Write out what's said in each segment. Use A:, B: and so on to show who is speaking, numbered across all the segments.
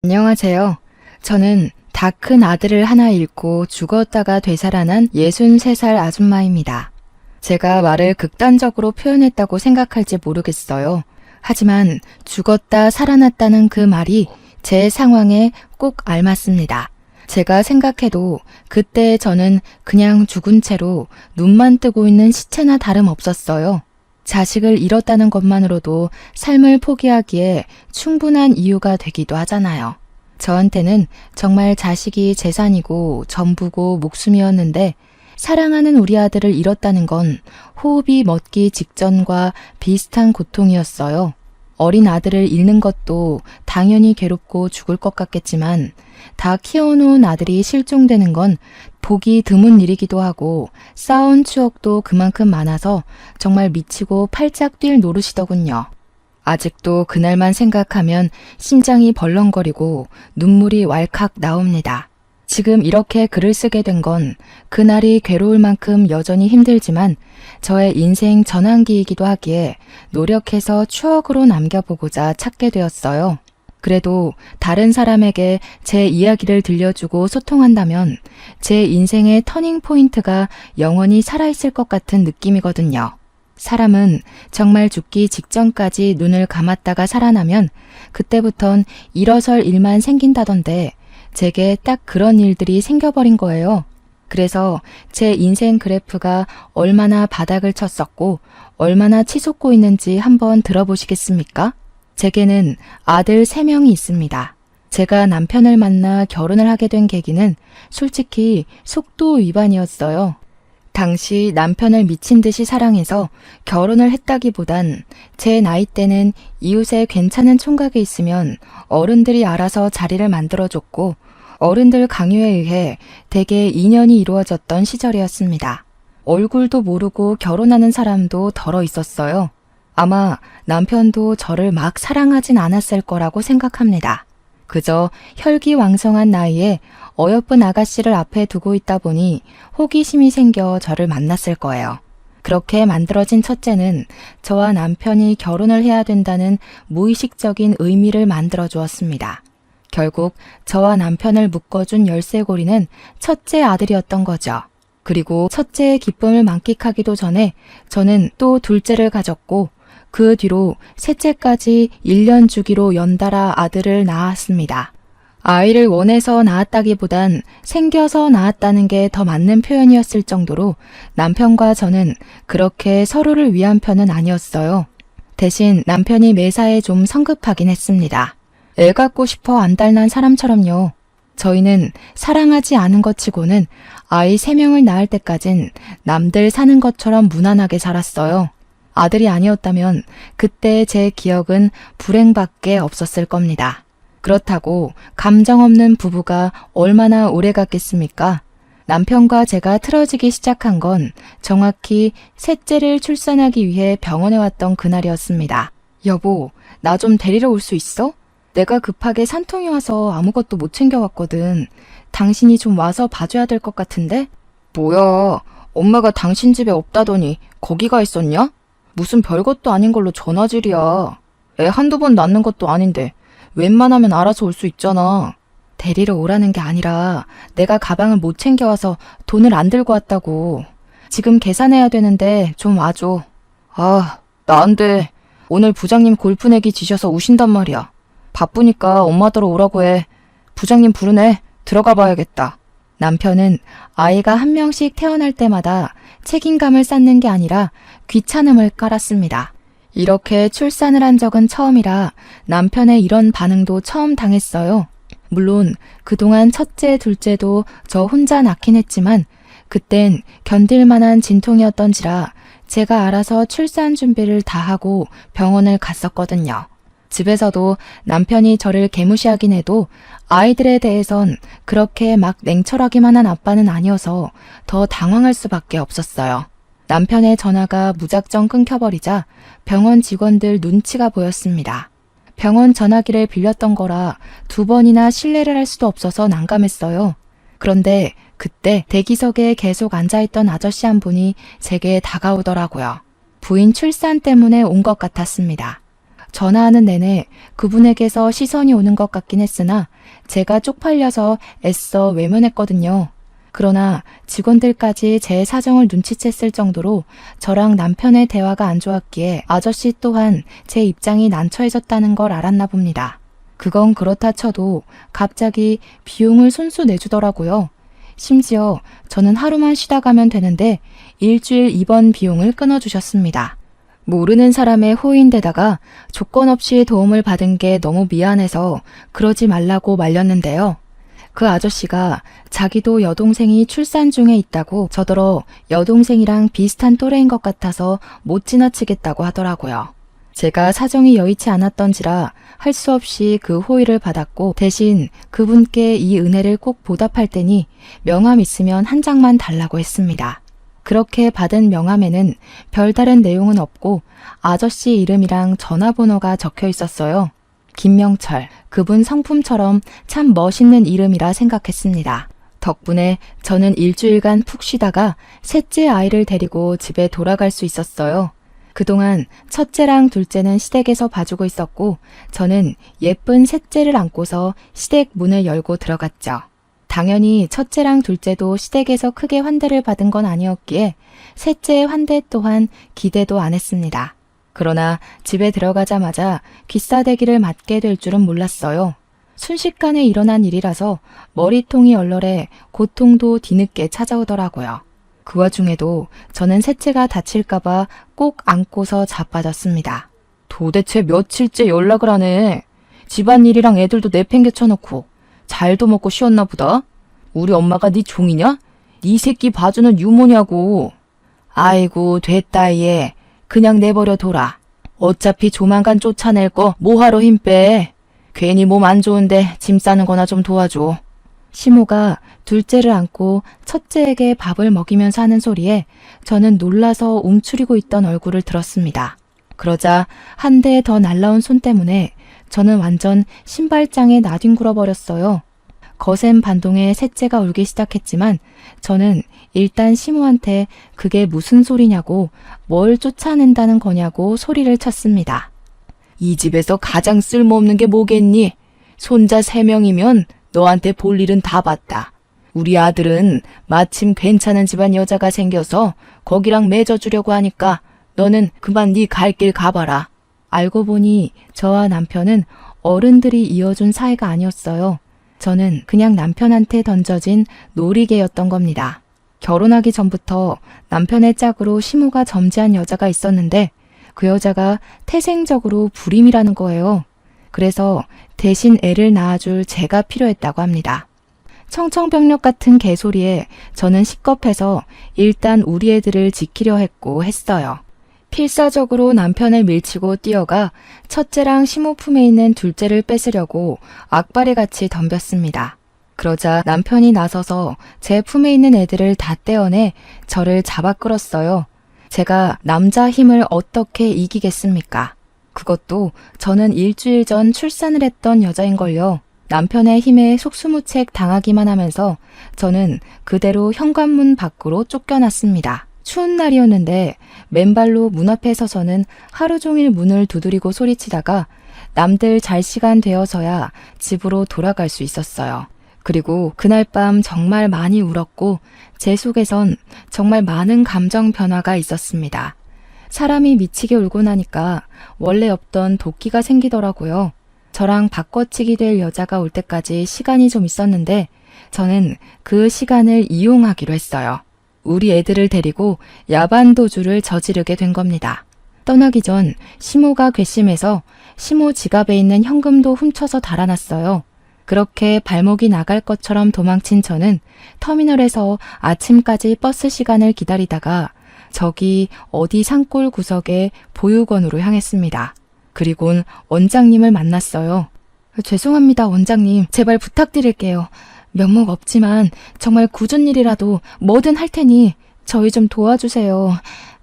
A: 안녕하세요. 저는 다 큰 아들을 하나 잃고 죽었다가 되살아난 63살 아줌마입니다. 제가 말을 극단적으로 표현했다고 생각할지 모르겠어요. 하지만 죽었다 살아났다는 그 말이 제 상황에 꼭 알맞습니다. 제가 생각해도 그때 저는 그냥 죽은 채로 눈만 뜨고 있는 시체나 다름없었어요. 자식을 잃었다는 것만으로도 삶을 포기하기에 충분한 이유가 되기도 하잖아요. 저한테는 정말 자식이 재산이고 전부고 목숨이었는데 사랑하는 우리 아들을 잃었다는 건 호흡이 멎기 직전과 비슷한 고통이었어요. 어린 아들을 잃는 것도 당연히 괴롭고 죽을 것 같겠지만 다 키워놓은 아들이 실종되는 건 보기 드문 일이기도 하고 쌓아온 추억도 그만큼 많아서 정말 미치고 팔짝 뛸 노릇이더군요. 아직도 그날만 생각하면 심장이 벌렁거리고 눈물이 왈칵 나옵니다. 지금 이렇게 글을 쓰게 된 건 그날이 괴로울 만큼 여전히 힘들지만 저의 인생 전환기이기도 하기에 노력해서 추억으로 남겨보고자 찾게 되었어요. 그래도 다른 사람에게 제 이야기를 들려주고 소통한다면 제 인생의 터닝 포인트가 영원히 살아있을 것 같은 느낌이거든요. 사람은 정말 죽기 직전까지 눈을 감았다가 살아나면 그때부턴 일어설 일만 생긴다던데 제게 딱 그런 일들이 생겨버린 거예요. 그래서 제 인생 그래프가 얼마나 바닥을 쳤었고 얼마나 치솟고 있는지 한번 들어보시겠습니까? 제게는 아들 3명이 있습니다. 제가 남편을 만나 결혼을 하게 된 계기는 솔직히 속도 위반이었어요. 당시 남편을 미친 듯이 사랑해서 결혼을 했다기보단 제 나이 때는 이웃에 괜찮은 총각이 있으면 어른들이 알아서 자리를 만들어줬고 어른들 강요에 의해 대개 인연이 이루어졌던 시절이었습니다. 얼굴도 모르고 결혼하는 사람도 덜어 있었어요. 아마 남편도 저를 막 사랑하진 않았을 거라고 생각합니다. 그저 혈기왕성한 나이에 어여쁜 아가씨를 앞에 두고 있다 보니 호기심이 생겨 저를 만났을 거예요. 그렇게 만들어진 첫째는 저와 남편이 결혼을 해야 된다는 무의식적인 의미를 만들어 주었습니다. 결국 저와 남편을 묶어준 열쇠고리는 첫째 아들이었던 거죠. 그리고 첫째의 기쁨을 만끽하기도 전에 저는 또 둘째를 가졌고 그 뒤로 셋째까지 1년 주기로 연달아 아들을 낳았습니다. 아이를 원해서 낳았다기보단 생겨서 낳았다는 게 더 맞는 표현이었을 정도로 남편과 저는 그렇게 서로를 위한 편은 아니었어요. 대신 남편이 매사에 좀 성급하긴 했습니다. 애 갖고 싶어 안달난 사람처럼요. 저희는 사랑하지 않은 것 치고는 아이 3명을 낳을 때까진 남들 사는 것처럼 무난하게 살았어요. 아들이 아니었다면 그때 제 기억은 불행밖에 없었을 겁니다. 그렇다고 감정 없는 부부가 얼마나 오래 갔겠습니까? 남편과 제가 틀어지기 시작한 건 정확히 셋째를 출산하기 위해 병원에 왔던 그날이었습니다. 여보, 나 좀 데리러 올 수 있어? 내가 급하게 산통이 와서 아무것도 못 챙겨왔거든. 당신이 좀 와서 봐줘야 될 것 같은데? 뭐야, 엄마가 당신 집에 없다더니 거기 가 있었냐? 무슨 별것도 아닌 걸로 전화질이야. 애 한두 번 낳는 것도 아닌데 웬만하면 알아서 올 수 있잖아. 데리러 오라는 게 아니라 내가 가방을 못 챙겨와서 돈을 안 들고 왔다고. 지금 계산해야 되는데 좀 와줘. 아, 나 안 돼. 오늘 부장님 골프 내기 지셔서 우신단 말이야. 바쁘니까 엄마더러 오라고 해. 부장님 부르네. 들어가 봐야겠다. 남편은 아이가 한 명씩 태어날 때마다 책임감을 쌓는 게 아니라 귀찮음을 깔았습니다. 이렇게 출산을 한 적은 처음이라 남편의 이런 반응도 처음 당했어요. 물론 그동안 첫째, 둘째도 저 혼자 낳긴 했지만 그땐 견딜 만한 진통이었던지라 제가 알아서 출산 준비를 다 하고 병원을 갔었거든요. 집에서도 남편이 저를 개무시하긴 해도 아이들에 대해선 그렇게 막 냉철하기만 한 아빠는 아니어서 더 당황할 수밖에 없었어요. 남편의 전화가 무작정 끊겨버리자 병원 직원들 눈치가 보였습니다. 병원 전화기를 빌렸던 거라 2번이나 실례를 할 수도 없어서 난감했어요. 그런데 그때 대기석에 계속 앉아있던 아저씨 한 분이 제게 다가오더라고요. 부인 출산 때문에 온 것 같았습니다. 전화하는 내내 그분에게서 시선이 오는 것 같긴 했으나 제가 쪽팔려서 애써 외면했거든요. 그러나 직원들까지 제 사정을 눈치챘을 정도로 저랑 남편의 대화가 안 좋았기에 아저씨 또한 제 입장이 난처해졌다는 걸 알았나 봅니다. 그건 그렇다 쳐도 갑자기 비용을 손수 내주더라고요. 심지어 저는 하루만 쉬다 가면 되는데 일주일 입원 비용을 끊어주셨습니다. 모르는 사람의 호의인데다가 조건 없이 도움을 받은 게 너무 미안해서 그러지 말라고 말렸는데요. 그 아저씨가 자기도 여동생이 출산 중에 있다고 저더러 여동생이랑 비슷한 또래인 것 같아서 못 지나치겠다고 하더라고요. 제가 사정이 여의치 않았던지라 할 수 없이 그 호의를 받았고 대신 그분께 이 은혜를 꼭 보답할 테니 명함 있으면 한 장만 달라고 했습니다. 그렇게 받은 명함에는 별다른 내용은 없고 아저씨 이름이랑 전화번호가 적혀 있었어요. 김명철, 그분 성품처럼 참 멋있는 이름이라 생각했습니다. 덕분에 저는 일주일간 푹 쉬다가 셋째 아이를 데리고 집에 돌아갈 수 있었어요. 그동안 첫째랑 둘째는 시댁에서 봐주고 있었고 저는 예쁜 셋째를 안고서 시댁 문을 열고 들어갔죠. 당연히 첫째랑 둘째도 시댁에서 크게 환대를 받은 건 아니었기에 셋째의 환대 또한 기대도 안 했습니다. 그러나 집에 들어가자마자 귀싸대기를 맞게 될 줄은 몰랐어요. 순식간에 일어난 일이라서 머리통이 얼얼해 고통도 뒤늦게 찾아오더라고요. 그 와중에도 저는 셋째가 다칠까봐 꼭 안고서 자빠졌습니다. 도대체 며칠째 연락을 하네. 집안일이랑 애들도 내팽개쳐놓고 잘도 먹고 쉬었나 보다. 우리 엄마가 네 종이냐? 네 새끼 봐주는 유모냐고. 아이고 됐다 얘. 그냥 내버려 둬라. 어차피 조만간 쫓아낼 거 뭐하러 힘 빼. 괜히 몸 안 좋은데 짐 싸는 거나 좀 도와줘. 시모가 둘째를 안고 첫째에게 밥을 먹이면서 하는 소리에 저는 놀라서 움츠리고 있던 얼굴을 들었습니다. 그러자 한 대 더 날라온 손 때문에 저는 완전 신발장에 나뒹굴어 버렸어요. 거센 반동에 셋째가 울기 시작했지만 저는 일단 시모한테 그게 무슨 소리냐고 뭘 쫓아낸다는 거냐고 소리를 쳤습니다. 이 집에서 가장 쓸모없는 게 뭐겠니? 손자 3명이면 너한테 볼 일은 다 봤다. 우리 아들은 마침 괜찮은 집안 여자가 생겨서 거기랑 맺어주려고 하니까 너는 그만 네 갈 길 가봐라. 알고 보니 저와 남편은 어른들이 이어준 사이가 아니었어요. 저는 그냥 남편한테 던져진 놀이개였던 겁니다. 결혼하기 전부터 남편의 짝으로 시모가 점지한 여자가 있었는데 그 여자가 태생적으로 불임이라는 거예요. 그래서 대신 애를 낳아줄 제가 필요했다고 합니다. 청청병력 같은 개소리에 저는 식겁해서 일단 우리 애들을 지키려 했어요. 필사적으로 남편을 밀치고 뛰어가 첫째랑 시모 품에 있는 둘째를 뺏으려고 악바리같이 덤볐습니다. 그러자 남편이 나서서 제 품에 있는 애들을 다 떼어내 저를 잡아 끌었어요. 제가 남자 힘을 어떻게 이기겠습니까? 그것도 저는 일주일 전 출산을 했던 여자인걸요. 남편의 힘에 속수무책 당하기만 하면서 저는 그대로 현관문 밖으로 쫓겨났습니다. 추운 날이었는데 맨발로 문 앞에 서서는 하루 종일 문을 두드리고 소리치다가 남들 잘 시간 되어서야 집으로 돌아갈 수 있었어요. 그리고 그날 밤 정말 많이 울었고 제 속에선 정말 많은 감정 변화가 있었습니다. 사람이 미치게 울고 나니까 원래 없던 도끼가 생기더라고요. 저랑 바꿔치기 될 여자가 올 때까지 시간이 좀 있었는데 저는 그 시간을 이용하기로 했어요. 우리 애들을 데리고 야반도주를 저지르게 된 겁니다. 떠나기 전 시모가 괘씸해서 시모 지갑에 있는 현금도 훔쳐서 달아났어요. 그렇게 발목이 나갈 것처럼 도망친 저는 터미널에서 아침까지 버스 시간을 기다리다가 저기 어디 산골 구석에 보육원으로 향했습니다. 그리곤 원장님을 만났어요. 죄송합니다, 원장님. 제발 부탁드릴게요. 면목 없지만 정말 굳은 일이라도 뭐든 할 테니 저희 좀 도와주세요.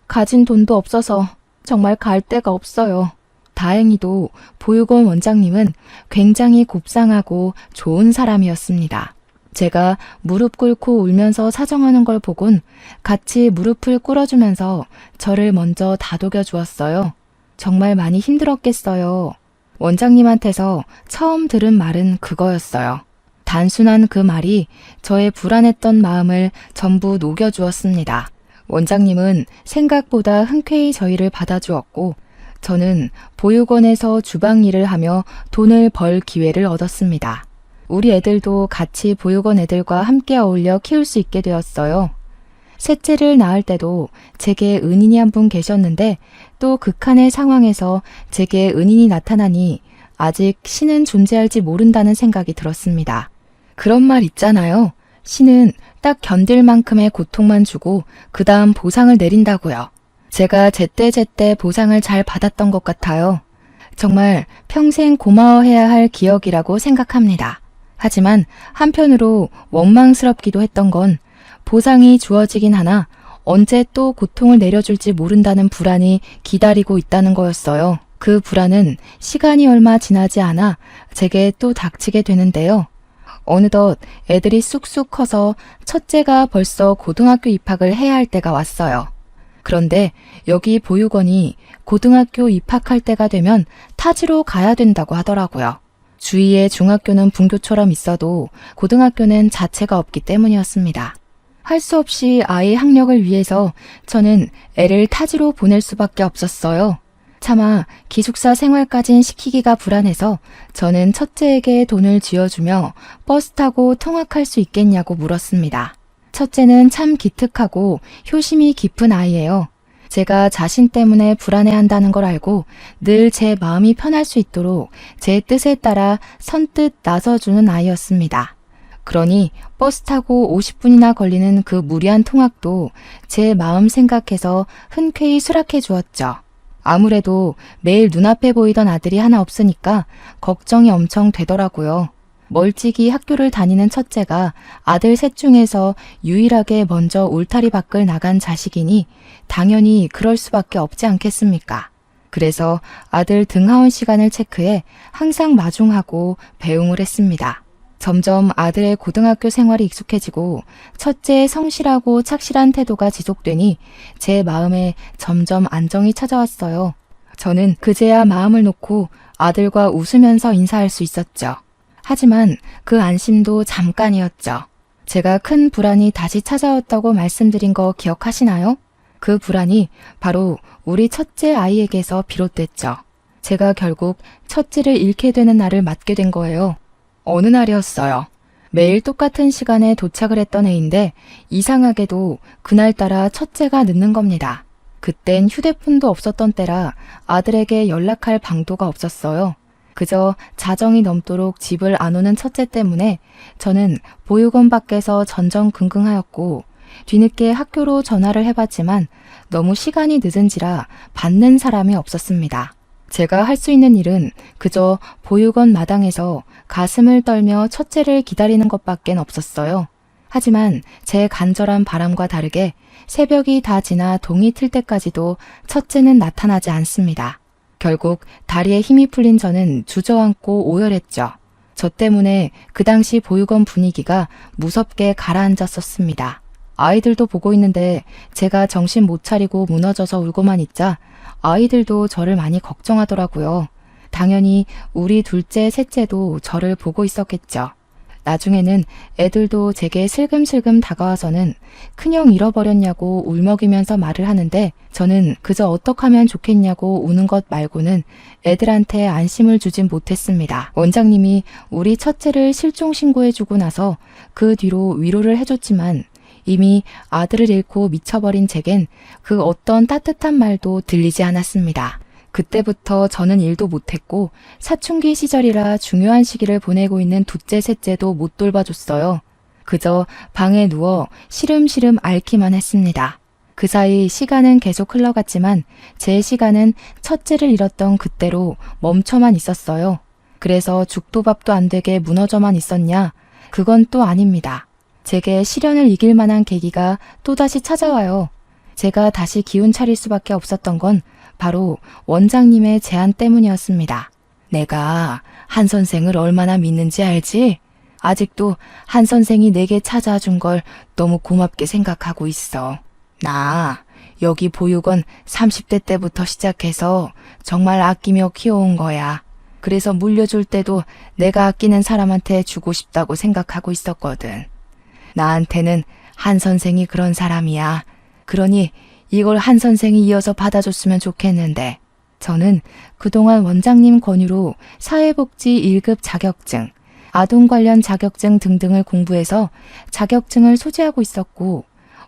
A: 가진 돈도 없어서 정말 갈 데가 없어요. 다행히도 보육원 원장님은 굉장히 곱상하고 좋은 사람이었습니다. 제가 무릎 꿇고 울면서 사정하는 걸 보곤 같이 무릎을 꿇어주면서 저를 먼저 다독여 주었어요. 정말 많이 힘들었겠어요. 원장님한테서 처음 들은 말은 그거였어요. 단순한 그 말이 저의 불안했던 마음을 전부 녹여주었습니다. 원장님은 생각보다 흔쾌히 저희를 받아주었고 저는 보육원에서 주방 일을 하며 돈을 벌 기회를 얻었습니다. 우리 애들도 같이 보육원 애들과 함께 어울려 키울 수 있게 되었어요. 셋째를 낳을 때도 제게 은인이 한 분 계셨는데 또 극한의 상황에서 제게 은인이 나타나니 아직 신은 존재할지 모른다는 생각이 들었습니다. 그런 말 있잖아요. 신은 딱 견딜 만큼의 고통만 주고 그 다음 보상을 내린다고요. 제가 제때제때 보상을 잘 받았던 것 같아요. 정말 평생 고마워해야 할 기억이라고 생각합니다. 하지만 한편으로 원망스럽기도 했던 건 보상이 주어지긴 하나 언제 또 고통을 내려줄지 모른다는 불안이 기다리고 있다는 거였어요. 그 불안은 시간이 얼마 지나지 않아 제게 또 닥치게 되는데요. 어느덧 애들이 쑥쑥 커서 첫째가 벌써 고등학교 입학을 해야 할 때가 왔어요. 그런데 여기 보육원이 고등학교 입학할 때가 되면 타지로 가야 된다고 하더라고요. 주위에 중학교는 분교처럼 있어도 고등학교는 자체가 없기 때문이었습니다. 할 수 없이 아이 학력을 위해서 저는 애를 타지로 보낼 수밖에 없었어요. 차마 기숙사 생활까진 시키기가 불안해서 저는 첫째에게 돈을 쥐어주며 버스 타고 통학할 수 있겠냐고 물었습니다. 첫째는 참 기특하고 효심이 깊은 아이예요. 제가 자신 때문에 불안해한다는 걸 알고 늘 제 마음이 편할 수 있도록 제 뜻에 따라 선뜻 나서주는 아이였습니다. 그러니 버스 타고 50분이나 걸리는 그 무리한 통학도 제 마음 생각해서 흔쾌히 수락해 주었죠. 아무래도 매일 눈앞에 보이던 아들이 하나 없으니까 걱정이 엄청 되더라고요. 멀찍이 학교를 다니는 첫째가 아들 셋 중에서 유일하게 먼저 울타리 밖을 나간 자식이니 당연히 그럴 수밖에 없지 않겠습니까? 그래서 아들 등하원 시간을 체크해 항상 마중하고 배웅을 했습니다. 점점 아들의 고등학교 생활이 익숙해지고 첫째의 성실하고 착실한 태도가 지속되니 제 마음에 점점 안정이 찾아왔어요. 저는 그제야 마음을 놓고 아들과 웃으면서 인사할 수 있었죠. 하지만 그 안심도 잠깐이었죠. 제가 큰 불안이 다시 찾아왔다고 말씀드린 거 기억하시나요? 그 불안이 바로 우리 첫째 아이에게서 비롯됐죠. 제가 결국 첫째를 잃게 되는 날을 맞게 된 거예요. 어느 날이었어요. 매일 똑같은 시간에 도착을 했던 애인데 이상하게도 그날따라 첫째가 늦는 겁니다. 그땐 휴대폰도 없었던 때라 아들에게 연락할 방도가 없었어요. 그저 자정이 넘도록 집을 안 오는 첫째 때문에 저는 보육원 밖에서 전전긍긍하였고 뒤늦게 학교로 전화를 해봤지만 너무 시간이 늦은지라 받는 사람이 없었습니다. 제가 할 수 있는 일은 그저 보육원 마당에서 가슴을 떨며 첫째를 기다리는 것밖엔 없었어요. 하지만 제 간절한 바람과 다르게 새벽이 다 지나 동이 틀 때까지도 첫째는 나타나지 않습니다. 결국 다리에 힘이 풀린 저는 주저앉고 오열했죠. 저 때문에 그 당시 보육원 분위기가 무섭게 가라앉았었습니다. 아이들도 보고 있는데 제가 정신 못 차리고 무너져서 울고만 있자 아이들도 저를 많이 걱정하더라고요. 당연히 우리 둘째, 셋째도 저를 보고 있었겠죠. 나중에는 애들도 제게 슬금슬금 다가와서는 큰형 잃어버렸냐고 울먹이면서 말을 하는데 저는 그저 어떡하면 좋겠냐고 우는 것 말고는 애들한테 안심을 주진 못했습니다. 원장님이 우리 첫째를 실종 신고해주고 나서 그 뒤로 위로를 해줬지만 이미 아들을 잃고 미쳐버린 제겐 그 어떤 따뜻한 말도 들리지 않았습니다. 그때부터 저는 일도 못했고 사춘기 시절이라 중요한 시기를 보내고 있는 둘째, 셋째도 못 돌봐줬어요. 그저 방에 누워 시름시름 앓기만 했습니다. 그 사이 시간은 계속 흘러갔지만 제 시간은 첫째를 잃었던 그때로 멈춰만 있었어요. 그래서 죽도 밥도 안 되게 무너져만 있었냐? 그건 또 아닙니다. 제게 시련을 이길 만한 계기가 또다시 찾아와요. 제가 다시 기운 차릴 수밖에 없었던 건 바로 원장님의 제안 때문이었습니다. 내가 한 선생을 얼마나 믿는지 알지? 아직도 한 선생이 내게 찾아준 걸 너무 고맙게 생각하고 있어. 나 여기 보육원 30대 때부터 시작해서 정말 아끼며 키워온 거야. 그래서 물려줄 때도 내가 아끼는 사람한테 주고 싶다고 생각하고 있었거든. 나한테는 한 선생이 그런 사람이야. 그러니 이걸 한 선생이 이어서 받아줬으면 좋겠는데, 저는 그동안 원장님 권유로 사회복지 1급 자격증, 아동 관련 자격증 등등을 공부해서 자격증을 소지하고 있었고,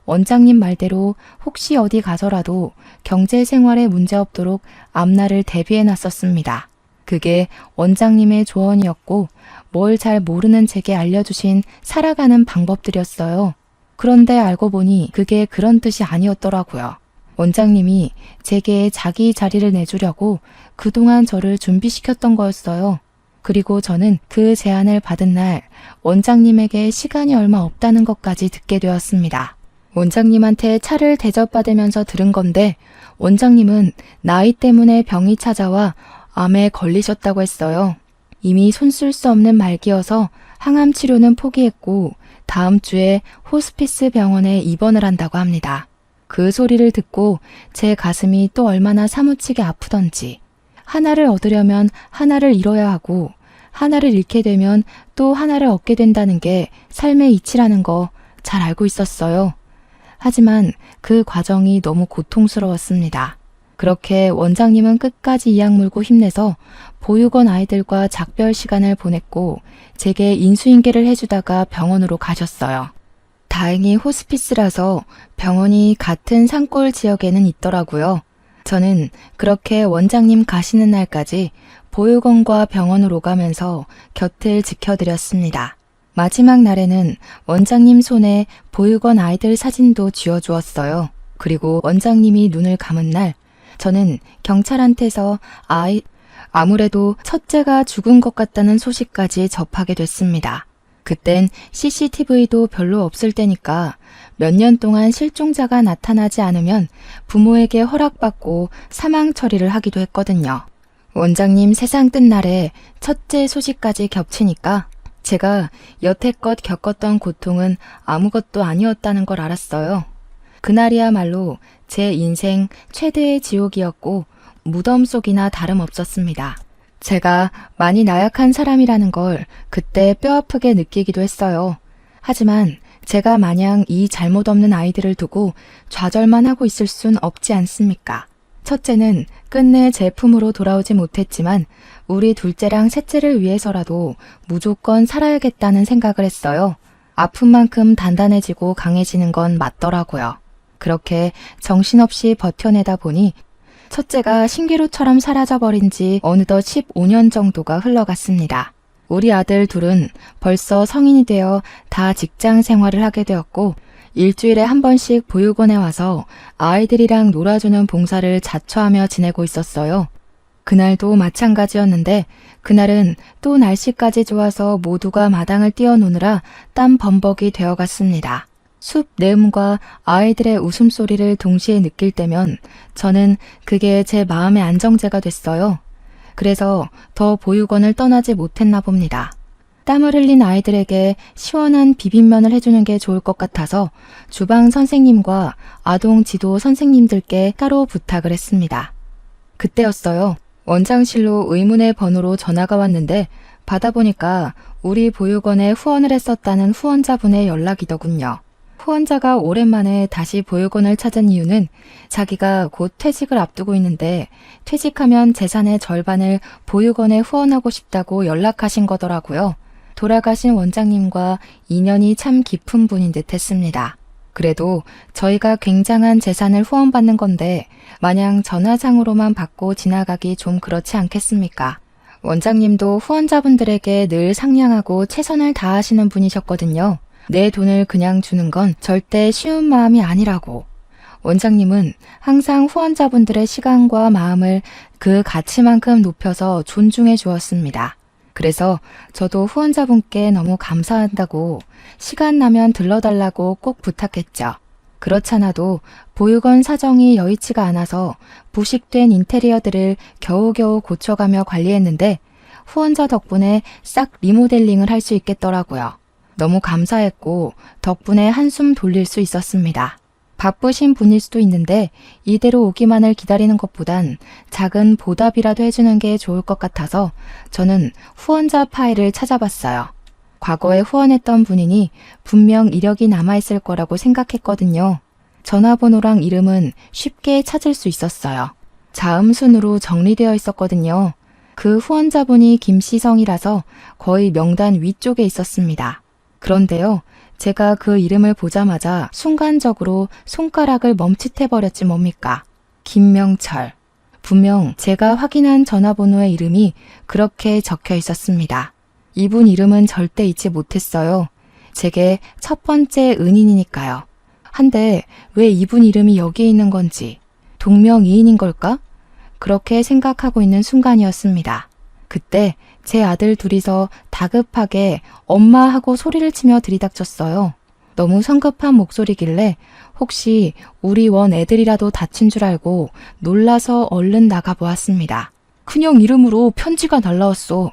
A: 원장님 말대로 혹시 어디 가서라도 경제 생활에 문제 없도록 앞날을 대비해 놨었습니다. 그게 원장님의 조언이었고, 뭘 잘 모르는 제게 알려주신 살아가는 방법들이었어요. 그런데 알고 보니 그게 그런 뜻이 아니었더라고요. 원장님이 제게 자기 자리를 내주려고 그동안 저를 준비시켰던 거였어요. 그리고 저는 그 제안을 받은 날 원장님에게 시간이 얼마 없다는 것까지 듣게 되었습니다. 원장님한테 차를 대접받으면서 들은 건데, 원장님은 나이 때문에 병이 찾아와 암에 걸리셨다고 했어요. 이미 손 쓸 수 없는 말기여서 항암 치료는 포기했고 다음 주에 호스피스 병원에 입원을 한다고 합니다. 그 소리를 듣고 제 가슴이 또 얼마나 사무치게 아프던지, 하나를 얻으려면 하나를 잃어야 하고 하나를 잃게 되면 또 하나를 얻게 된다는 게 삶의 이치라는 거 잘 알고 있었어요. 하지만 그 과정이 너무 고통스러웠습니다. 그렇게 원장님은 끝까지 이악 물고 힘내서 보육원 아이들과 작별 시간을 보냈고 제게 인수인계를 해주다가 병원으로 가셨어요. 다행히 호스피스라서 병원이 같은 산골 지역에는 있더라고요. 저는 그렇게 원장님 가시는 날까지 보육원과 병원을 오가면서 곁을 지켜드렸습니다. 마지막 날에는 원장님 손에 보육원 아이들 사진도 쥐어주었어요. 그리고 원장님이 눈을 감은 날, 저는 경찰한테서 아무래도 첫째가 죽은 것 같다는 소식까지 접하게 됐습니다. 그땐 CCTV도 별로 없을 때니까 몇 년 동안 실종자가 나타나지 않으면 부모에게 허락받고 사망 처리를 하기도 했거든요. 원장님 세상 뜬 날에 첫째 소식까지 겹치니까 제가 여태껏 겪었던 고통은 아무것도 아니었다는 걸 알았어요. 그날이야말로 제 인생 최대의 지옥이었고 무덤 속이나 다름없었습니다. 제가 많이 나약한 사람이라는 걸 그때 뼈아프게 느끼기도 했어요. 하지만 제가 마냥 이 잘못 없는 아이들을 두고 좌절만 하고 있을 순 없지 않습니까? 첫째는 끝내 제 품으로 돌아오지 못했지만 우리 둘째랑 셋째를 위해서라도 무조건 살아야겠다는 생각을 했어요. 아픈 만큼 단단해지고 강해지는 건 맞더라고요. 그렇게 정신없이 버텨내다 보니 첫째가 신기루처럼 사라져버린 지 어느덧 15년 정도가 흘러갔습니다. 우리 아들 둘은 벌써 성인이 되어 다 직장 생활을 하게 되었고 일주일에 한 번씩 보육원에 와서 아이들이랑 놀아주는 봉사를 자처하며 지내고 있었어요. 그날도 마찬가지였는데 그날은 또 날씨까지 좋아서 모두가 마당을 뛰어노느라 땀 범벅이 되어갔습니다. 숲 내음과 아이들의 웃음소리를 동시에 느낄 때면 저는 그게 제 마음의 안정제가 됐어요. 그래서 더 보육원을 떠나지 못했나 봅니다. 땀을 흘린 아이들에게 시원한 비빔면을 해주는 게 좋을 것 같아서 주방 선생님과 아동 지도 선생님들께 따로 부탁을 했습니다. 그때였어요. 원장실로 의문의 번호로 전화가 왔는데 받아보니까 우리 보육원에 후원을 했었다는 후원자분의 연락이더군요. 후원자가 오랜만에 다시 보육원을 찾은 이유는 자기가 곧 퇴직을 앞두고 있는데 퇴직하면 재산의 절반을 보육원에 후원하고 싶다고 연락하신 거더라고요. 돌아가신 원장님과 인연이 참 깊은 분인 듯 했습니다. 그래도 저희가 굉장한 재산을 후원받는 건데 마냥 전화상으로만 받고 지나가기 좀 그렇지 않겠습니까? 원장님도 후원자분들에게 늘 상냥하고 최선을 다하시는 분이셨거든요. 내 돈을 그냥 주는 건 절대 쉬운 마음이 아니라고. 원장님은 항상 후원자분들의 시간과 마음을 그 가치만큼 높여서 존중해 주었습니다. 그래서 저도 후원자분께 너무 감사한다고 시간 나면 들러달라고 꼭 부탁했죠. 그렇잖아도 보육원 사정이 여의치가 않아서 부식된 인테리어들을 겨우겨우 고쳐가며 관리했는데 후원자 덕분에 싹 리모델링을 할 수 있겠더라고요. 너무 감사했고 덕분에 한숨 돌릴 수 있었습니다. 바쁘신 분일 수도 있는데 이대로 오기만을 기다리는 것보단 작은 보답이라도 해주는 게 좋을 것 같아서 저는 후원자 파일을 찾아봤어요. 과거에 후원했던 분이니 분명 이력이 남아있을 거라고 생각했거든요. 전화번호랑 이름은 쉽게 찾을 수 있었어요. 자음순으로 정리되어 있었거든요. 그 후원자분이 김시성이라서 거의 명단 위쪽에 있었습니다. 그런데요, 제가 그 이름을 보자마자 순간적으로 손가락을 멈칫해버렸지 뭡니까? 김명철. 분명 제가 확인한 전화번호의 이름이 그렇게 적혀 있었습니다. 이분 이름은 절대 잊지 못했어요. 제게 첫 번째 은인이니까요. 한데 왜 이분 이름이 여기에 있는 건지, 동명이인인 걸까? 그렇게 생각하고 있는 순간이었습니다. 그때 제 아들 둘이서 다급하게 엄마 하고 소리를 치며 들이닥쳤어요. 너무 성급한 목소리길래 혹시 우리 원 애들이라도 다친 줄 알고 놀라서 얼른 나가보았습니다. 큰형 이름으로 편지가 날라왔어.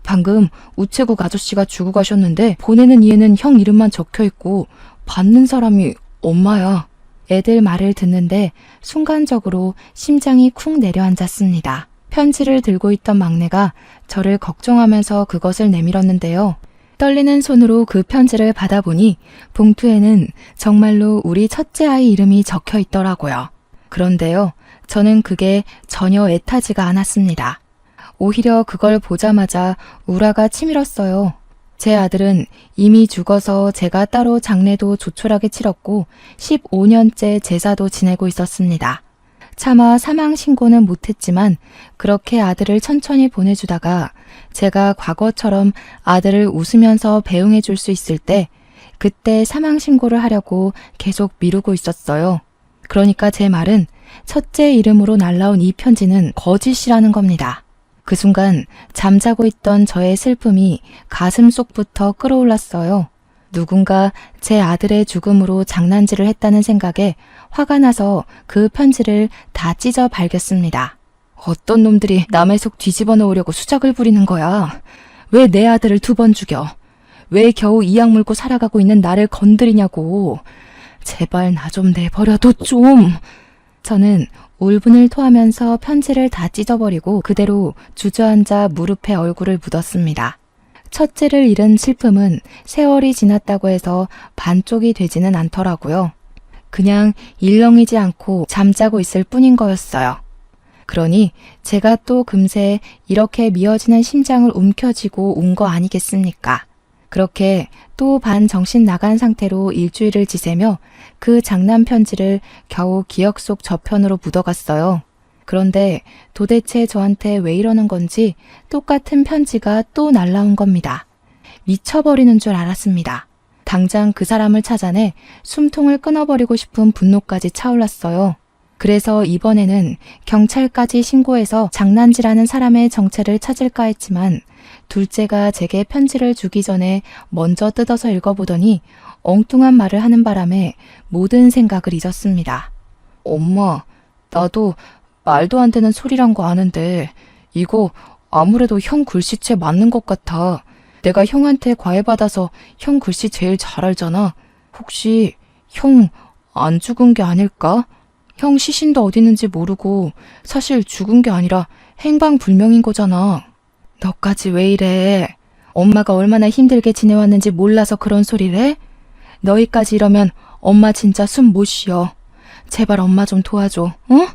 A: 방금 우체국 아저씨가 주고 가셨는데 보내는 이에는 형 이름만 적혀있고 받는 사람이 엄마야. 애들 말을 듣는데 순간적으로 심장이 쿵 내려앉았습니다. 편지를 들고 있던 막내가 저를 걱정하면서 그것을 내밀었는데요. 떨리는 손으로 그 편지를 받아보니 봉투에는 정말로 우리 첫째 아이 이름이 적혀 있더라고요. 그런데요, 저는 그게 전혀 애타지가 않았습니다. 오히려 그걸 보자마자 우라가 치밀었어요. 제 아들은 이미 죽어서 제가 따로 장례도 조촐하게 치렀고 15년째 제사도 지내고 있었습니다. 차마 사망 신고는 못했지만 그렇게 아들을 천천히 보내주다가 제가 과거처럼 아들을 웃으면서 배웅해 줄 수 있을 때 그때 사망 신고를 하려고 계속 미루고 있었어요. 그러니까 제 말은 첫째 이름으로 날라온 이 편지는 거짓이라는 겁니다. 그 순간 잠자고 있던 저의 슬픔이 가슴 속부터 끌어올랐어요. 누군가 제 아들의 죽음으로 장난질을 했다는 생각에 화가 나서 그 편지를 다 찢어 발겼습니다. 어떤 놈들이 남의 속 뒤집어 놓으려고 수작을 부리는 거야. 왜 내 아들을 2번 죽여? 왜 겨우 이악 물고 살아가고 있는 나를 건드리냐고. 제발 나 좀 내버려둬 좀. 저는 울분을 토하면서 편지를 다 찢어버리고 그대로 주저앉아 무릎에 얼굴을 묻었습니다. 첫째를 잃은 슬픔은 세월이 지났다고 해서 반쪽이 되지는 않더라고요. 그냥 일렁이지 않고 잠자고 있을 뿐인 거였어요. 그러니 제가 또 금세 이렇게 미어지는 심장을 움켜쥐고 운 거 아니겠습니까? 그렇게 또 반 정신 나간 상태로 일주일을 지새며 그 장난 편지를 겨우 기억 속 저편으로 묻어갔어요. 그런데 도대체 저한테 왜 이러는 건지 똑같은 편지가 또 날라온 겁니다. 미쳐버리는 줄 알았습니다. 당장 그 사람을 찾아내 숨통을 끊어버리고 싶은 분노까지 차올랐어요. 그래서 이번에는 경찰까지 신고해서 장난질하는 사람의 정체를 찾을까 했지만 둘째가 제게 편지를 주기 전에 먼저 뜯어서 읽어보더니 엉뚱한 말을 하는 바람에 모든 생각을 잊었습니다. 엄마, 나도 말도 안 되는 소리란 거 아는데 이거 아무래도 형 글씨체 맞는 것 같아. 내가 형한테 과외받아서 형 글씨 제일 잘 알잖아. 혹시 형 안 죽은 게 아닐까? 형 시신도 어디 있는지 모르고 사실 죽은 게 아니라 행방불명인 거잖아. 너까지 왜 이래? 엄마가 얼마나 힘들게 지내왔는지 몰라서 그런 소리를 해? 너희까지 이러면 엄마 진짜 숨 못 쉬어. 제발 엄마 좀 도와줘, 응?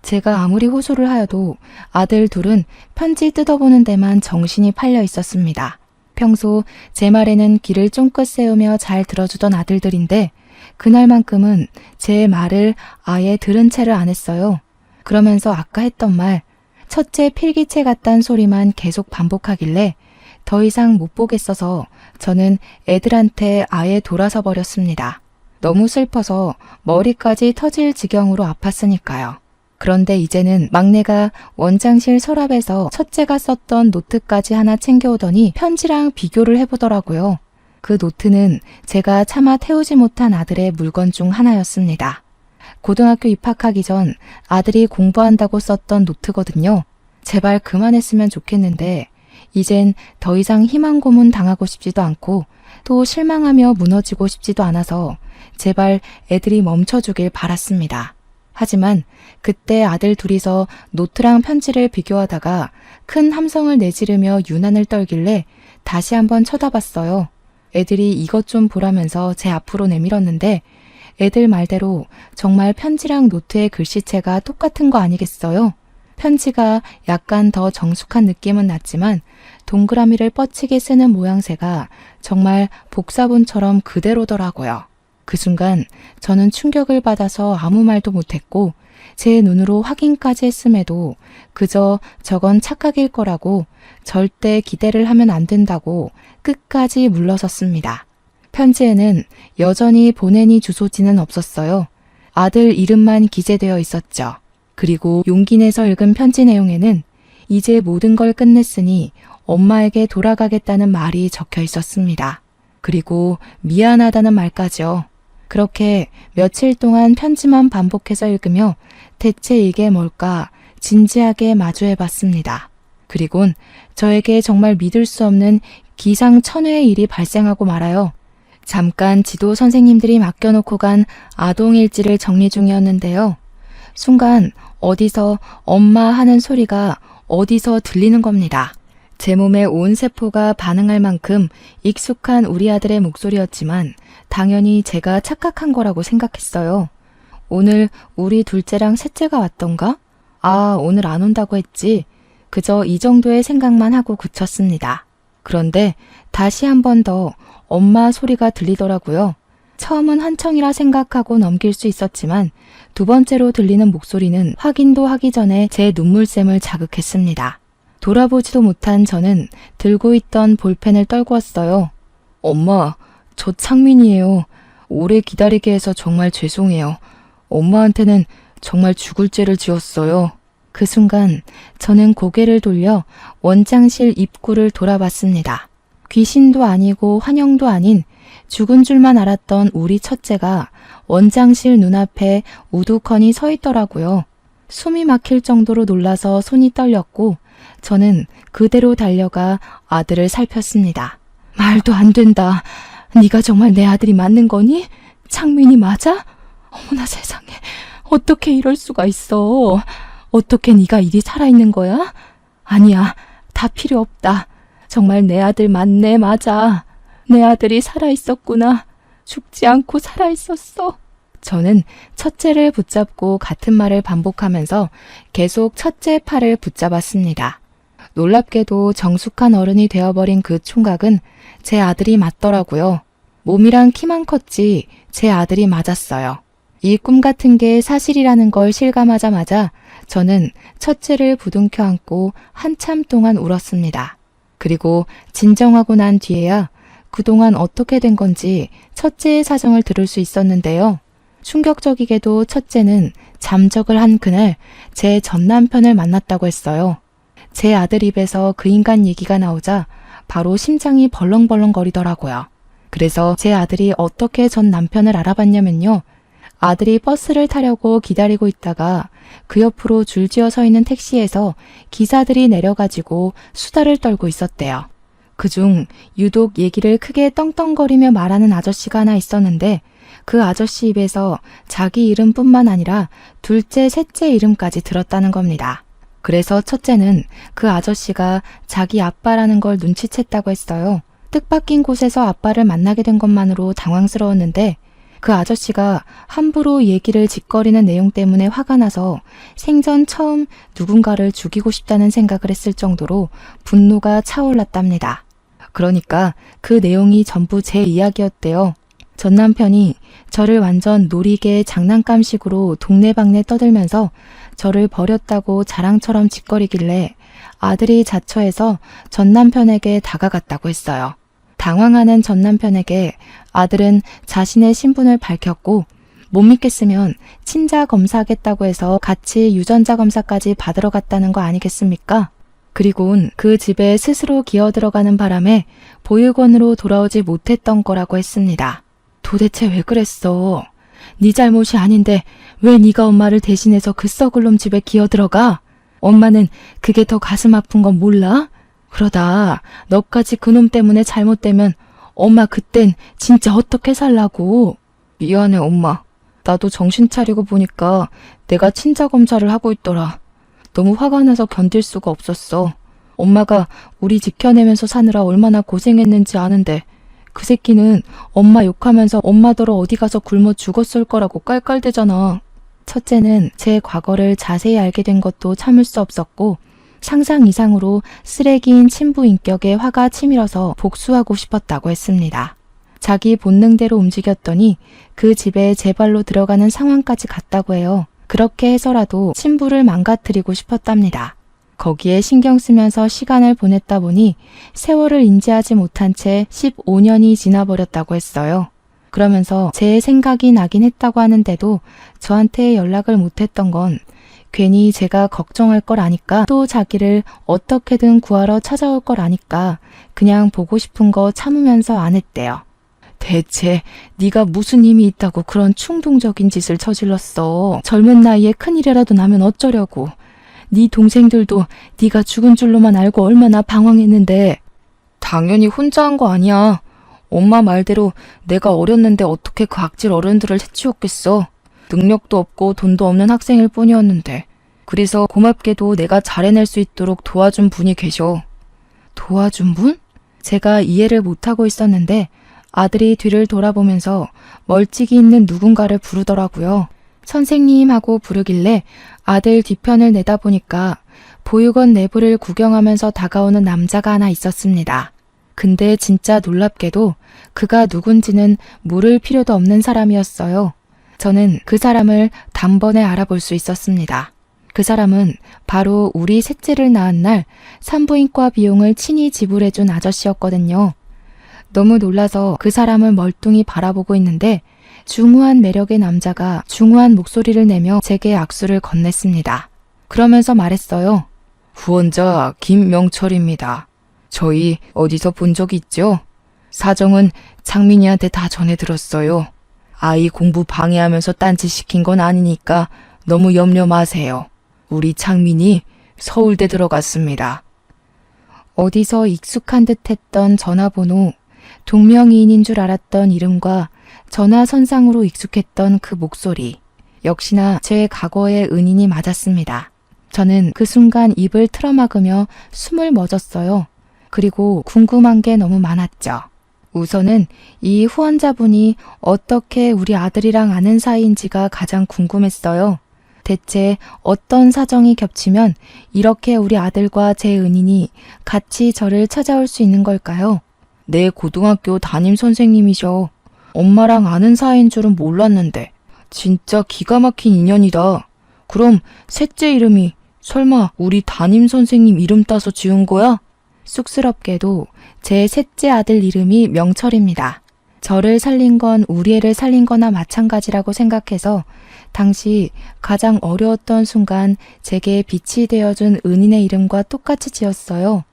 A: 제가 아무리 호소를 하여도 아들 둘은 편지 뜯어보는 데만 정신이 팔려 있었습니다. 평소 제 말에는 귀를 쫑긋 세우며 잘 들어주던 아들들인데 그날만큼은 제 말을 아예 들은 채를 안 했어요. 그러면서 아까 했던 말, 첫째 필기체 같단 소리만 계속 반복하길래 더 이상 못 보겠어서 저는 애들한테 아예 돌아서 버렸습니다. 너무 슬퍼서 머리까지 터질 지경으로 아팠으니까요. 그런데 이제는 막내가 원장실 서랍에서 첫째가 썼던 노트까지 하나 챙겨오더니 편지랑 비교를 해보더라고요. 그 노트는 제가 차마 태우지 못한 아들의 물건 중 하나였습니다. 고등학교 입학하기 전 아들이 공부한다고 썼던 노트거든요. 제발 그만했으면 좋겠는데 이젠 더 이상 희망 고문 당하고 싶지도 않고 또 실망하며 무너지고 싶지도 않아서 제발 애들이 멈춰주길 바랐습니다. 하지만 그때 아들 둘이서 노트랑 편지를 비교하다가 큰 함성을 내지르며 유난을 떨길래 다시 한번 쳐다봤어요. 애들이 이것 좀 보라면서 제 앞으로 내밀었는데 애들 말대로 정말 편지랑 노트의 글씨체가 똑같은 거 아니겠어요? 편지가 약간 더 정숙한 느낌은 났지만 동그라미를 뻗치게 쓰는 모양새가 정말 복사본처럼 그대로더라고요. 그 순간 저는 충격을 받아서 아무 말도 못했고 제 눈으로 확인까지 했음에도 그저 저건 착각일 거라고 절대 기대를 하면 안 된다고 끝까지 물러섰습니다. 편지에는 여전히 보내니 주소지는 없었어요. 아들 이름만 기재되어 있었죠. 그리고 용기 내서 읽은 편지 내용에는 이제 모든 걸 끝냈으니 엄마에게 돌아가겠다는 말이 적혀 있었습니다. 그리고 미안하다는 말까지요. 그렇게 며칠 동안 편지만 반복해서 읽으며 대체 이게 뭘까 진지하게 마주해 봤습니다. 그리곤 저에게 정말 믿을 수 없는 기상천외의 일이 발생하고 말아요. 잠깐 지도 선생님들이 맡겨놓고 간 아동일지를 정리 중이었는데요. 순간 어디서 엄마 하는 소리가 어디서 들리는 겁니다. 제 몸의 온 세포가 반응할 만큼 익숙한 우리 아들의 목소리였지만 당연히 제가 착각한 거라고 생각했어요. 오늘 우리 둘째랑 셋째가 왔던가? 아, 오늘 안 온다고 했지. 그저 이 정도의 생각만 하고 그쳤습니다. 그런데 다시 한 번 더 엄마 소리가 들리더라고요. 처음은 한청이라 생각하고 넘길 수 있었지만 두 번째로 들리는 목소리는 확인도 하기 전에 제 눈물샘을 자극했습니다. 돌아보지도 못한 저는 들고 있던 볼펜을 떨구었어요. 엄마, 저 창민이에요. 오래 기다리게 해서 정말 죄송해요. 엄마한테는 정말 죽을 죄를 지었어요. 그 순간 저는 고개를 돌려 원장실 입구를 돌아봤습니다. 귀신도 아니고 환영도 아닌 죽은 줄만 알았던 우리 첫째가 원장실 눈앞에 우두커니 서 있더라고요. 숨이 막힐 정도로 놀라서 손이 떨렸고 저는 그대로 달려가 아들을 살폈습니다. 말도 안 된다. 네가 정말 내 아들이 맞는 거니? 창민이 맞아? 어머나 세상에. 어떻게 이럴 수가 있어. 어떻게 네가 이리 살아있는 거야? 아니야. 다 필요 없다. 정말 내 아들 맞네. 맞아. 내 아들이 살아있었구나. 죽지 않고 살아있었어. 저는 첫째를 붙잡고 같은 말을 반복하면서 계속 첫째 팔을 붙잡았습니다. 놀랍게도 정숙한 어른이 되어버린 그 총각은 제 아들이 맞더라고요. 몸이랑 키만 컸지 제 아들이 맞았어요. 이 꿈 같은 게 사실이라는 걸 실감하자마자 저는 첫째를 부둥켜 안고 한참 동안 울었습니다. 그리고 진정하고 난 뒤에야 그동안 어떻게 된 건지 첫째의 사정을 들을 수 있었는데요. 충격적이게도 첫째는 잠적을 한 그날 제 전남편을 만났다고 했어요. 제 아들 입에서 그 인간 얘기가 나오자 바로 심장이 벌렁벌렁거리더라고요. 그래서 제 아들이 어떻게 전 남편을 알아봤냐면요. 아들이 버스를 타려고 기다리고 있다가 그 옆으로 줄지어 서 있는 택시에서 기사들이 내려가지고 수다를 떨고 있었대요. 그중 유독 얘기를 크게 떵떵거리며 말하는 아저씨가 하나 있었는데 그 아저씨 입에서 자기 이름뿐만 아니라 둘째, 셋째 이름까지 들었다는 겁니다. 그래서 첫째는 그 아저씨가 자기 아빠라는 걸 눈치챘다고 했어요. 뜻밖인 곳에서 아빠를 만나게 된 것만으로 당황스러웠는데 그 아저씨가 함부로 얘기를 짓거리는 내용 때문에 화가 나서 생전 처음 누군가를 죽이고 싶다는 생각을 했을 정도로 분노가 차올랐답니다. 그러니까 그 내용이 전부 제 이야기였대요. 전 남편이 저를 완전 놀이개 장난감식으로 동네방네 떠들면서 저를 버렸다고 자랑처럼 짓거리길래 아들이 자처해서 전 남편에게 다가갔다고 했어요. 당황하는 전 남편에게 아들은 자신의 신분을 밝혔고 못 믿겠으면 친자 검사하겠다고 해서 같이 유전자 검사까지 받으러 갔다는 거 아니겠습니까? 그리고는 그 집에 스스로 기어들어가는 바람에 보육원으로 돌아오지 못했던 거라고 했습니다. 도대체 왜 그랬어? 네 잘못이 아닌데 왜 네가 엄마를 대신해서 그 썩을 놈 집에 기어들어가? 엄마는 그게 더 가슴 아픈 건 몰라? 그러다 너까지 그놈 때문에 잘못되면 엄마 그땐 진짜 어떻게 살라고. 미안해 엄마. 나도 정신 차리고 보니까 내가 친자 검사를 하고 있더라. 너무 화가 나서 견딜 수가 없었어. 엄마가 우리 지켜내면서 사느라 얼마나 고생했는지 아는데 그 새끼는 엄마 욕하면서 엄마더러 어디 가서 굶어 죽었을 거라고 깔깔대잖아. 첫째는 제 과거를 자세히 알게 된 것도 참을 수 없었고 상상 이상으로 쓰레기인 친부 인격에 화가 치밀어서 복수하고 싶었다고 했습니다. 자기 본능대로 움직였더니 그 집에 제 발로 들어가는 상황까지 갔다고 해요. 그렇게 해서라도 친부를 망가뜨리고 싶었답니다. 거기에 신경 쓰면서 시간을 보냈다 보니 세월을 인지하지 못한 채 15년이 지나버렸다고 했어요. 그러면서 제 생각이 나긴 했다고 하는데도 저한테 연락을 못했던 건 괜히 제가 걱정할 걸 아니까 또 자기를 어떻게든 구하러 찾아올 걸 아니까 그냥 보고 싶은 거 참으면서 안 했대요. 대체 네가 무슨 힘이 있다고 그런 충동적인 짓을 저질렀어. 젊은 나이에 큰일이라도 나면 어쩌려고. 네 동생들도 네가 죽은 줄로만 알고 얼마나 방황했는데. 당연히 혼자 한 거 아니야. 엄마 말대로 내가 어렸는데 어떻게 그 악질 어른들을 해치웠겠어. 능력도 없고 돈도 없는 학생일 뿐이었는데. 그래서 고맙게도 내가 잘 해낼 수 있도록 도와준 분이 계셔. 도와준 분? 제가 이해를 못하고 있었는데 아들이 뒤를 돌아보면서 멀찍이 있는 누군가를 부르더라고요. 선생님 하고 부르길래 아들 뒤편을 내다보니까 보육원 내부를 구경하면서 다가오는 남자가 하나 있었습니다. 근데 진짜 놀랍게도 그가 누군지는 물을 필요도 없는 사람이었어요. 저는 그 사람을 단번에 알아볼 수 있었습니다. 그 사람은 바로 우리 셋째를 낳은 날 산부인과 비용을 친히 지불해준 아저씨였거든요. 너무 놀라서 그 사람을 멀뚱히 바라보고 있는데 중후한 매력의 남자가 중후한 목소리를 내며 제게 악수를 건넸습니다. 그러면서 말했어요. 후원자 김명철입니다. 저희 어디서 본 적 있죠? 사정은 창민이한테 다 전해들었어요. 아이 공부 방해하면서 딴짓 시킨 건 아니니까 너무 염려 마세요. 우리 창민이 서울대 들어갔습니다. 어디서 익숙한 듯 했던 전화번호, 동명이인인 줄 알았던 이름과 전화선상으로 익숙했던 그 목소리. 역시나 제 과거의 은인이 맞았습니다. 저는 그 순간 입을 틀어막으며 숨을 멎었어요. 그리고 궁금한 게 너무 많았죠. 우선은 이 후원자분이 어떻게 우리 아들이랑 아는 사이인지가 가장 궁금했어요. 대체 어떤 사정이 겹치면 이렇게 우리 아들과 제 은인이 같이 저를 찾아올 수 있는 걸까요? 내 고등학교 담임 선생님이셔. 엄마랑 아는 사이인 줄은 몰랐는데 진짜 기가 막힌 인연이다. 그럼 셋째 이름이 설마 우리 담임 선생님 이름 따서 지은 거야? 쑥스럽게도 제 셋째 아들 이름이 명철입니다. 저를 살린 건 우리 애를 살린 거나 마찬가지라고 생각해서 당시 가장 어려웠던 순간 제게 빛이 되어준 은인의 이름과 똑같이 지었어요.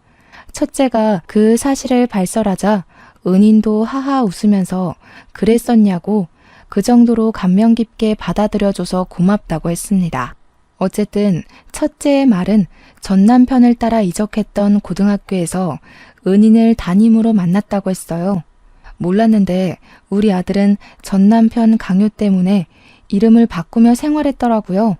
A: 첫째가 그 사실을 발설하자 은인도 하하 웃으면서 그랬었냐고 그 정도로 감명 깊게 받아들여줘서 고맙다고 했습니다. 어쨌든 첫째의 말은 전 남편을 따라 이적했던 고등학교에서 은인을 담임으로 만났다고 했어요. 몰랐는데 우리 아들은 전 남편 강요 때문에 이름을 바꾸며 생활했더라고요.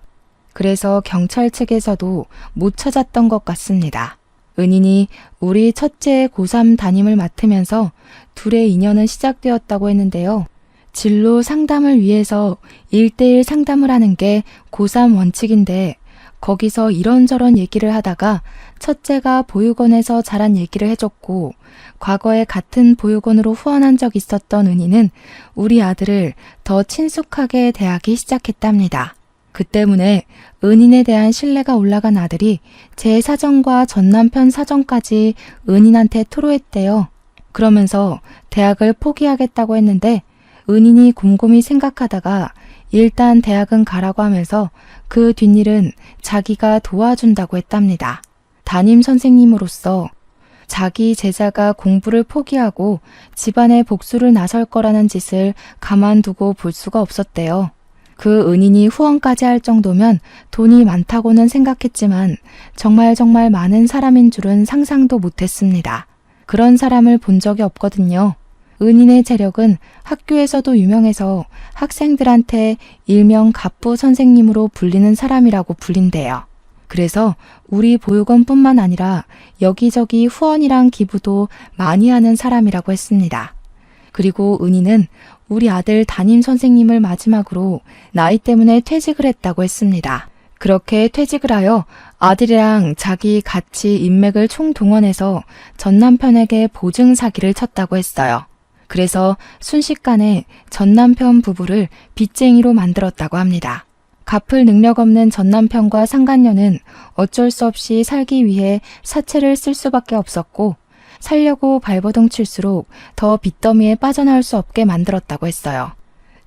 A: 그래서 경찰 측에서도 못 찾았던 것 같습니다. 은인이 우리 첫째의 고3 담임을 맡으면서 둘의 인연은 시작되었다고 했는데요. 진로 상담을 위해서 1:1 상담을 하는 게 고3 원칙인데 거기서 이런저런 얘기를 하다가 첫째가 보육원에서 자란 얘기를 해줬고 과거에 같은 보육원으로 후원한 적 있었던 은희는 우리 아들을 더 친숙하게 대하기 시작했답니다. 그 때문에 은인에 대한 신뢰가 올라간 아들이 제 사정과 전 남편 사정까지 은인한테 토로했대요. 그러면서 대학을 포기하겠다고 했는데 은인이 곰곰이 생각하다가 일단 대학은 가라고 하면서 그 뒷일은 자기가 도와준다고 했답니다. 담임 선생님으로서 자기 제자가 공부를 포기하고 집안의 복수를 나설 거라는 짓을 가만두고 볼 수가 없었대요. 그 은인이 후원까지 할 정도면 돈이 많다고는 생각했지만 정말 많은 사람인 줄은 상상도 못했습니다. 그런 사람을 본 적이 없거든요. 은인의 재력은 학교에서도 유명해서 학생들한테 일명 갑부 선생님으로 불리는 사람이라고 불린대요. 그래서 우리 보육원뿐만 아니라 여기저기 후원이랑 기부도 많이 하는 사람이라고 했습니다. 그리고 은희는 우리 아들 담임 선생님을 마지막으로 나이 때문에 퇴직을 했다고 했습니다. 그렇게 퇴직을 하여 아들이랑 자기 같이 인맥을 총동원해서 전 남편에게 보증 사기를 쳤다고 했어요. 그래서 순식간에 전 남편 부부를 빚쟁이로 만들었다고 합니다. 갚을 능력 없는 전 남편과 상간녀는 어쩔 수 없이 살기 위해 사채를 쓸 수밖에 없었고 살려고 발버둥 칠수록 더 빚더미에 빠져나올 수 없게 만들었다고 했어요.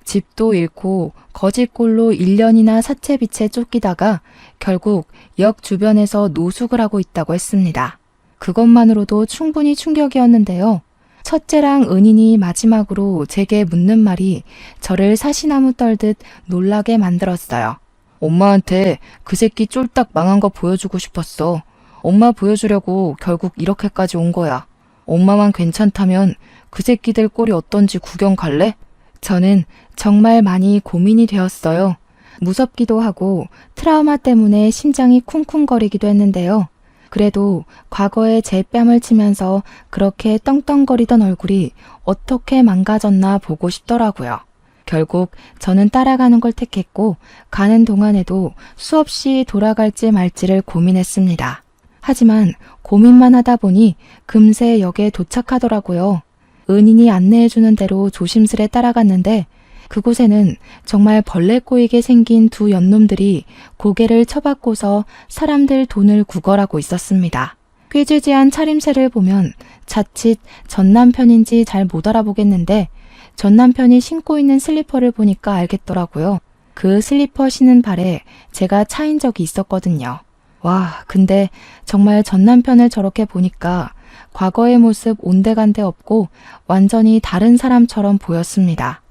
A: 집도 잃고 거짓골로 1년이나 사채빚에 쫓기다가 결국 역 주변에서 노숙을 하고 있다고 했습니다. 그것만으로도 충분히 충격이었는데요. 첫째랑 은인이 마지막으로 제게 묻는 말이 저를 사시나무 떨듯 놀라게 만들었어요. 엄마한테 그 새끼 쫄딱 망한 거 보여주고 싶었어. 엄마 보여주려고 결국 이렇게까지 온 거야. 엄마만 괜찮다면 그 새끼들 꼴이 어떤지 구경 갈래? 저는 정말 많이 고민이 되었어요. 무섭기도 하고 트라우마 때문에 심장이 쿵쿵거리기도 했는데요. 그래도 과거에 제 뺨을 치면서 그렇게 떵떵거리던 얼굴이 어떻게 망가졌나 보고 싶더라고요. 결국 저는 따라가는 걸 택했고 가는 동안에도 수없이 돌아갈지 말지를 고민했습니다. 하지만 고민만 하다 보니 금세 역에 도착하더라고요. 은인이 안내해주는 대로 조심스레 따라갔는데 그곳에는 정말 벌레 꼬이게 생긴 두 연놈들이 고개를 쳐박고서 사람들 돈을 구걸하고 있었습니다. 꾀지지한 차림새를 보면 자칫 전 남편인지 잘 못 알아보겠는데 전 남편이 신고 있는 슬리퍼를 보니까 알겠더라고요. 그 슬리퍼 신은 발에 제가 차인 적이 있었거든요. 와, 근데 정말 전 남편을 저렇게 보니까 과거의 모습 온데간데 없고 완전히 다른 사람처럼 보였습니다.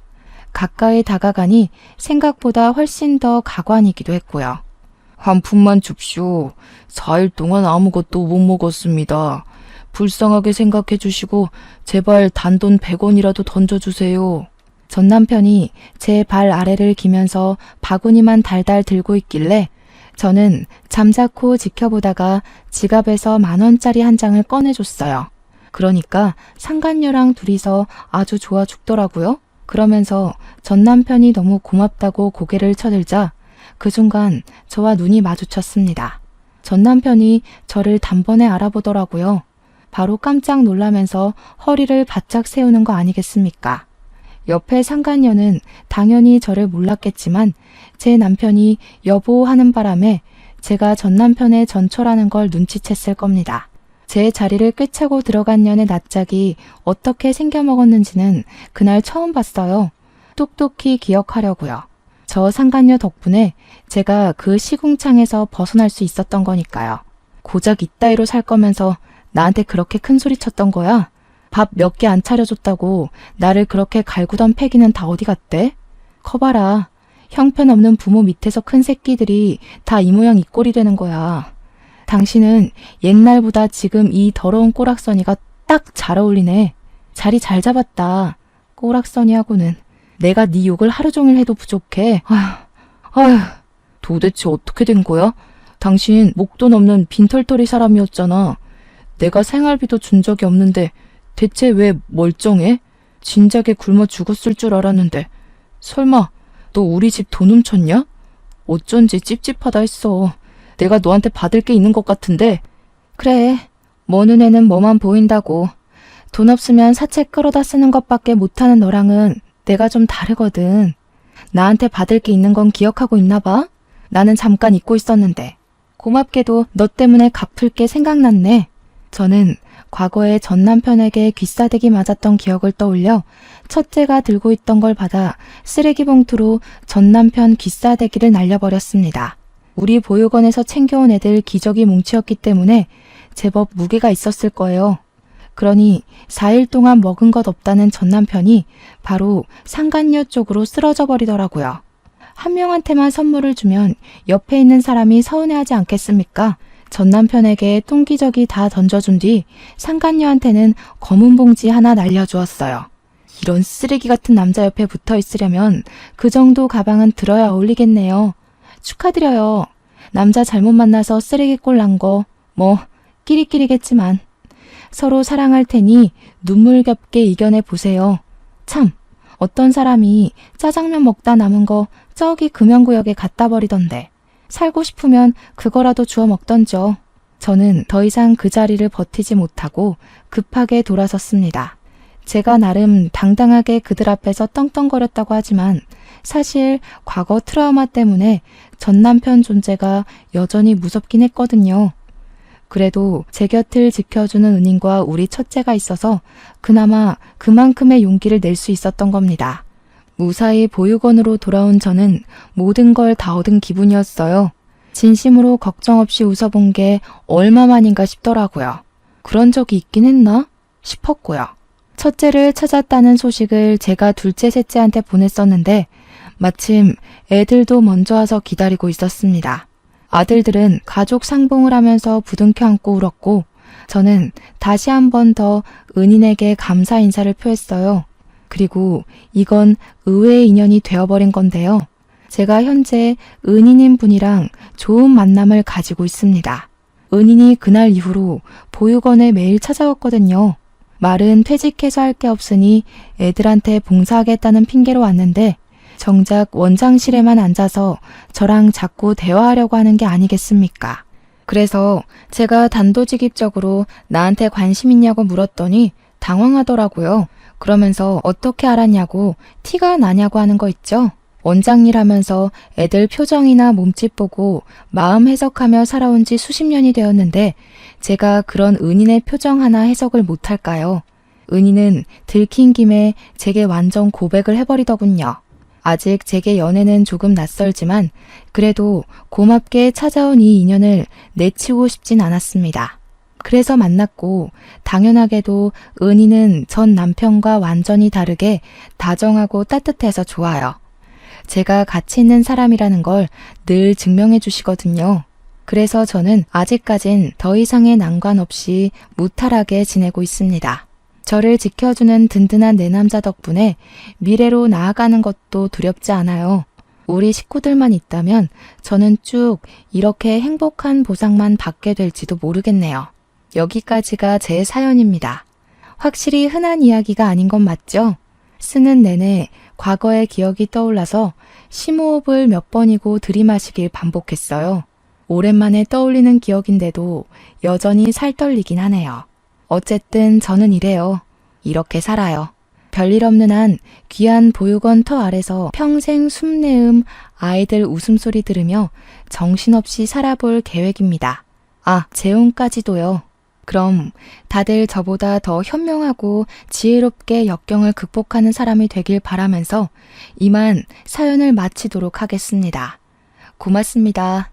A: 가까이 다가가니 생각보다 훨씬 더 가관이기도 했고요. 한 푼만 줍쇼. 4일 동안 아무것도 못 먹었습니다. 불쌍하게 생각해 주시고 제발 단돈 100원이라도 던져주세요. 전 남편이 제 발 아래를 기면서 바구니만 달달 들고 있길래 저는 잠자코 지켜보다가 지갑에서 10,000원짜리 한 장을 꺼내줬어요. 그러니까 상간녀랑 둘이서 아주 좋아 죽더라고요. 그러면서 전 남편이 너무 고맙다고 고개를 쳐들자 그 순간 저와 눈이 마주쳤습니다. 전 남편이 저를 단번에 알아보더라고요. 바로 깜짝 놀라면서 허리를 바짝 세우는 거 아니겠습니까? 옆에 상간녀는 당연히 저를 몰랐겠지만 제 남편이 여보 하는 바람에 제가 전 남편의 전처라는 걸 눈치챘을 겁니다. 제 자리를 꿰차고 들어간 년의 낯짝이 어떻게 생겨먹었는지는 그날 처음 봤어요. 똑똑히 기억하려고요. 저 상간녀 덕분에 제가 그 시궁창에서 벗어날 수 있었던 거니까요. 고작 이따위로 살 거면서 나한테 그렇게 큰 소리 쳤던 거야? 밥 몇 개 안 차려줬다고 나를 그렇게 갈구던 패기는 다 어디 갔대? 커봐라. 형편없는 부모 밑에서 큰 새끼들이 다 이 모양 이 꼴이 되는 거야. 당신은 옛날보다 지금 이 더러운 꼬락서니가 딱 잘 어울리네. 자리 잘 잡았다. 꼬락서니하고는 내가 네 욕을 하루 종일 해도 부족해. 아휴, 도대체 어떻게 된 거야? 당신 목돈 없는 빈털터리 사람이었잖아. 내가 생활비도 준 적이 없는데 대체 왜 멀쩡해? 진작에 굶어 죽었을 줄 알았는데 설마 너 우리 집 돈 훔쳤냐? 어쩐지 찝찝하다 했어. 내가 너한테 받을 게 있는 것 같은데. 그래, 뭐 눈에는 뭐만 보인다고. 돈 없으면 사채 끌어다 쓰는 것밖에 못하는 너랑은 내가 좀 다르거든. 나한테 받을 게 있는 건 기억하고 있나 봐? 나는 잠깐 잊고 있었는데. 고맙게도 너 때문에 갚을 게 생각났네. 저는 과거에 전 남편에게 귀싸대기 맞았던 기억을 떠올려 첫째가 들고 있던 걸 받아 쓰레기 봉투로 전 남편 귀싸대기를 날려버렸습니다. 우리 보육원에서 챙겨온 애들 기저귀 뭉치였기 때문에 제법 무게가 있었을 거예요. 그러니 4일 동안 먹은 것 없다는 전 남편이 바로 상간녀 쪽으로 쓰러져 버리더라고요. 한 명한테만 선물을 주면 옆에 있는 사람이 서운해하지 않겠습니까? 전 남편에게 똥기저귀 다 던져준 뒤 상간녀한테는 검은 봉지 하나 날려주었어요. 이런 쓰레기 같은 남자 옆에 붙어 있으려면 그 정도 가방은 들어야 어울리겠네요. 축하드려요. 남자 잘못 만나서 쓰레기꼴 난 거 뭐 끼리끼리겠지만 서로 사랑할 테니 눈물겹게 이겨내 보세요. 참, 어떤 사람이 짜장면 먹다 남은 거 저기 금연구역에 갖다 버리던데 살고 싶으면 그거라도 주워 먹던죠. 저는 더 이상 그 자리를 버티지 못하고 급하게 돌아섰습니다. 제가 나름 당당하게 그들 앞에서 떵떵거렸다고 하지만 사실 과거 트라우마 때문에 전 남편 존재가 여전히 무섭긴 했거든요. 그래도 제 곁을 지켜주는 은인과 우리 첫째가 있어서 그나마 그만큼의 용기를 낼 수 있었던 겁니다. 무사히 보육원으로 돌아온 저는 모든 걸 다 얻은 기분이었어요. 진심으로 걱정 없이 웃어본 게 얼마만인가 싶더라고요. 그런 적이 있긴 했나 싶었고요. 첫째를 찾았다는 소식을 제가 둘째, 셋째한테 보냈었는데 마침 애들도 먼저 와서 기다리고 있었습니다. 아들들은 가족 상봉을 하면서 부둥켜 안고 울었고 저는 다시 한 번 더 은인에게 감사 인사를 표했어요. 그리고 이건 의외의 인연이 되어버린 건데요. 제가 현재 은인인 분이랑 좋은 만남을 가지고 있습니다. 은인이 그날 이후로 보육원에 매일 찾아왔거든요. 말은 퇴직해서 할 게 없으니 애들한테 봉사하겠다는 핑계로 왔는데 정작 원장실에만 앉아서 저랑 자꾸 대화하려고 하는 게 아니겠습니까? 그래서 제가 단도직입적으로 나한테 관심 있냐고 물었더니 당황하더라고요. 그러면서 어떻게 알았냐고 티가 나냐고 하는 거 있죠? 원장일 하면서 애들 표정이나 몸짓 보고 마음 해석하며 살아온 지 수십 년이 되었는데 제가 그런 은인의 표정 하나 해석을 못할까요? 은인은 들킨 김에 제게 완전 고백을 해버리더군요. 아직 제게 연애는 조금 낯설지만 그래도 고맙게 찾아온 이 인연을 내치우고 싶진 않았습니다. 그래서 만났고 당연하게도 은희는 전 남편과 완전히 다르게 다정하고 따뜻해서 좋아요. 제가 가치 있는 사람이라는 걸 늘 증명해 주시거든요. 그래서 저는 아직까진 더 이상의 난관 없이 무탈하게 지내고 있습니다. 저를 지켜주는 든든한 내 남자 덕분에 미래로 나아가는 것도 두렵지 않아요. 우리 식구들만 있다면 저는 쭉 이렇게 행복한 보상만 받게 될지도 모르겠네요. 여기까지가 제 사연입니다. 확실히 흔한 이야기가 아닌 건 맞죠? 쓰는 내내 과거의 기억이 떠올라서 심호흡을 몇 번이고 들이마시길 반복했어요. 오랜만에 떠올리는 기억인데도 여전히 살떨리긴 하네요. 어쨌든 저는 이래요. 이렇게 살아요. 별일 없는 한 귀한 보육원 터 아래서 평생 숨내음 아이들 웃음소리 들으며 정신없이 살아볼 계획입니다. 아, 재혼까지도요. 그럼 다들 저보다 더 현명하고 지혜롭게 역경을 극복하는 사람이 되길 바라면서 이만 사연을 마치도록 하겠습니다. 고맙습니다.